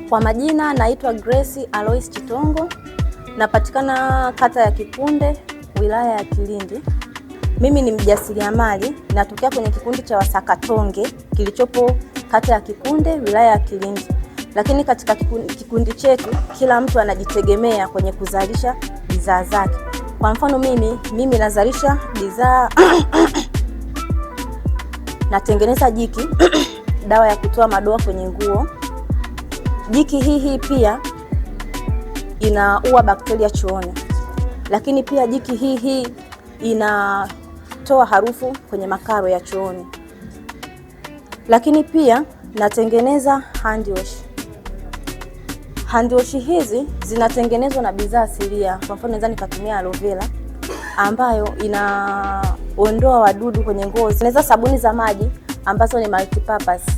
Kwa majina naitwa Grace Alois Chitongo, napatikana kata ya Kikunde, wilaya ya Kilindi. Mimi ni mjasiriamali, natokea kwenye kikundi cha Wasakatonge kilichopo kata ya Kikunde, wilaya ya Kilindi. Lakini katika kikundi chetu kila mtu anajitegemea kwenye kuzalisha bidhaa zake. Kwa mfano mimi nazalisha bidhaa natengeneza jiki dawa ya kutoa madoa kwenye nguo. Jiki hii pia inaua bakteria chooni. Lakini pia jiki hii inatoa harufu kwenye makaro ya chooni. Lakini pia natengeneza hand wash. Hand wash hizi zinatengenezwa na bidhaa asilia. Kwa mfano naweza nikatumia aloe vera ambayo inaondoa wadudu kwenye ngozi. Naweza sabuni za maji ambazo ni multipurpose.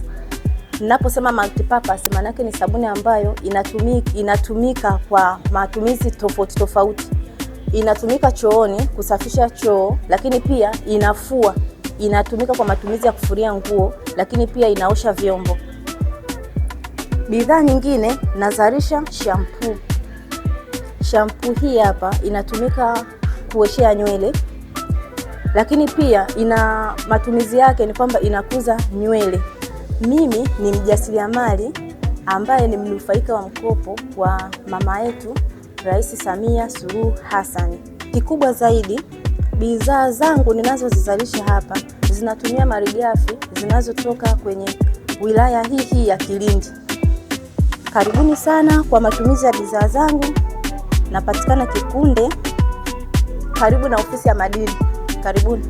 Ninaposema multipurpose maana yake ni sabuni ambayo inatumika kwa matumizi tofauti tofauti. Inatumika chooni kusafisha choo, lakini pia inafua. Inatumika kwa matumizi ya kufuria nguo, lakini pia inaosha vyombo. Bidhaa nyingine nazalisha shampoo. Shampoo hii hapa inatumika kuoshea nywele, lakini pia ina matumizi yake ni kwamba inakuza nywele. Mimi ni mjasiriamali ambaye ni mnufaika wa mkopo wa mama yetu Rais Samia Suluhu Hassan. Kikubwa zaidi, bidhaa zangu ninazozizalisha hapa zinatumia malighafi zinazotoka kwenye wilaya hii ya Kilindi. Karibuni sana kwa matumizi ya bidhaa zangu. Napatikana Kikunde, karibu na ofisi ya madini. Karibuni.